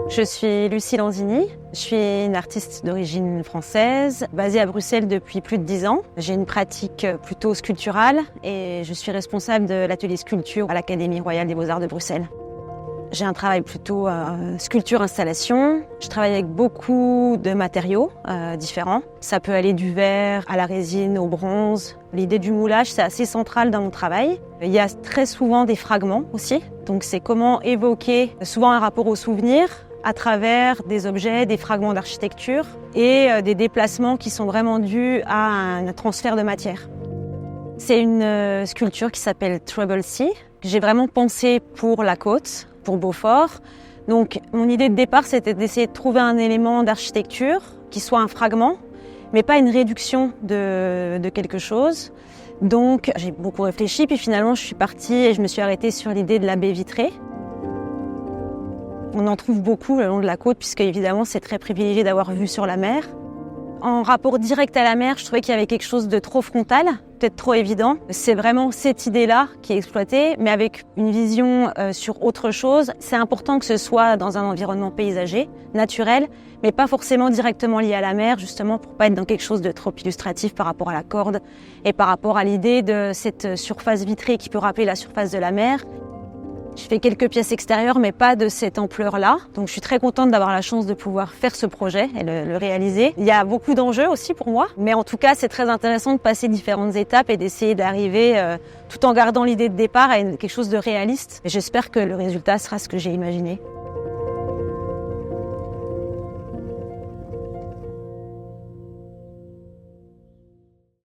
Je suis Lucie Lanzini, je suis une artiste d'origine française, basée à Bruxelles depuis plus de 10 ans. J'ai une pratique plutôt sculpturale et je suis responsable de l'atelier sculpture à l'Académie royale des beaux-arts de Bruxelles. J'ai un travail plutôt sculpture-installation. Je travaille avec beaucoup de matériaux différents. Ça peut aller du verre à la résine, au bronze. L'idée du moulage, c'est assez central dans mon travail. Il y a très souvent des fragments aussi. Donc c'est comment évoquer souvent un rapport au souvenir à travers des objets, des fragments d'architecture et des déplacements qui sont vraiment dus à un transfert de matière. C'est une sculpture qui s'appelle Trouble Sea, que j'ai vraiment pensée pour la côte, pour Beaufort. Donc mon idée de départ, c'était d'essayer de trouver un élément d'architecture qui soit un fragment, mais pas une réduction de quelque chose. Donc j'ai beaucoup réfléchi, puis finalement je suis partie et je me suis arrêtée sur l'idée de la baie vitrée. On en trouve beaucoup le long de la côte, puisque évidemment c'est très privilégié d'avoir vue sur la mer. En rapport direct à la mer, je trouvais qu'il y avait quelque chose de trop frontal, peut-être trop évident. C'est vraiment cette idée-là qui est exploitée, mais avec une vision sur autre chose. C'est important que ce soit dans un environnement paysager, naturel, mais pas forcément directement lié à la mer, justement pour pas être dans quelque chose de trop illustratif par rapport à la corde et par rapport à l'idée de cette surface vitrée qui peut rappeler la surface de la mer. Je fais quelques pièces extérieures, mais pas de cette ampleur-là. Donc je suis très contente d'avoir la chance de pouvoir faire ce projet et le réaliser. Il y a beaucoup d'enjeux aussi pour moi, mais en tout cas c'est très intéressant de passer différentes étapes et d'essayer d'arriver, tout en gardant l'idée de départ, à quelque chose de réaliste. Et j'espère que le résultat sera ce que j'ai imaginé.